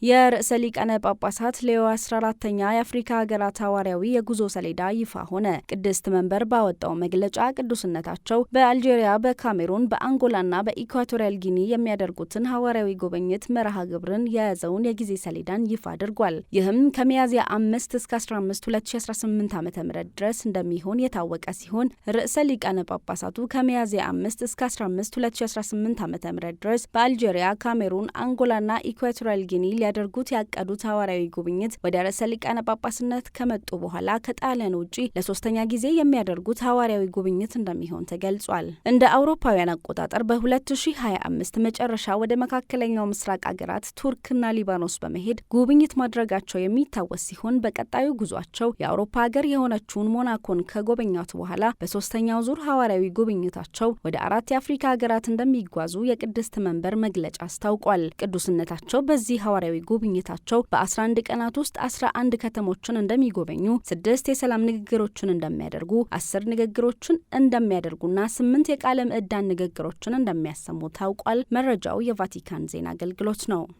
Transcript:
የርዕሰ ሊቃነ ጳጳሳት ሌዮ 14ኛ የአፍሪካ ሀገራት ሐዋርያዊ የጉዞ ሰሌዳ ይፋ ሆነ። ቅድስት መንበር ባወጣው መግለጫ ቅዱስነታቸው በአልጄሪያ፣ በካሜሩን፣ በአንጎላና በኢኳቶሪያል ጊኒ የሚያደርጉትን ሐዋርያዊ ጉብኝት መርሃ ግብርን የያዘውን የጊዜ ሰሌዳን ይፋ አድርጓል። ይህም ከሚያዝያ 5 እስከ 15 2018 ዓ.ም ድረስ እንደሚሆን የታወቀ ሲሆን ርዕሰ ሊቃነ ጳጳሳቱ ከሚያዝያ 5 እስከ 15 2018 ዓ.ም ድረስ በአልጄሪያ፣ ካሜሩን፣ አንጎላና ኢኳቶሪያል ጊኒ ያደርጉት ያቀዱት ሐዋርያዊ ጉብኝት ወደ ርዕሰ ሊቃነ ጳጳስነት ከመጡ በኋላ ከጣሊያን ውጪ ለሶስተኛ ጊዜ የሚያደርጉት ሐዋርያዊ ጉብኝት እንደሚሆን ተገልጿል። እንደ አውሮፓውያን አቆጣጠር በ2025 መጨረሻ ወደ መካከለኛው ምስራቅ አገራት ቱርክና ሊባኖስ በመሄድ ጉብኝት ማድረጋቸው የሚታወስ ሲሆን በቀጣዩ ጉዟቸው የአውሮፓ ሀገር የሆነችውን ሞናኮን ከጎበኛቱ በኋላ በሶስተኛው ዙር ሐዋርያዊ ጉብኝታቸው ወደ 4 የአፍሪካ ሀገራት እንደሚጓዙ የቅድስት መንበር መግለጫ አስታውቋል። ቅዱስነታቸው በዚህ ሐዋርያዊ ጉብኝታቸው በ11 ቀናት ውስጥ 11 ከተሞችን እንደሚጎበኙ፣ 6 የሰላም ንግግሮችን እንደሚያደርጉ፣ 10 ንግግሮችን እንደሚያደርጉና 8 የቃለ ምዕዳን ንግግሮችን እንደሚያሰሙ ታውቋል። መረጃው የቫቲካን ዜና አገልግሎት ነው።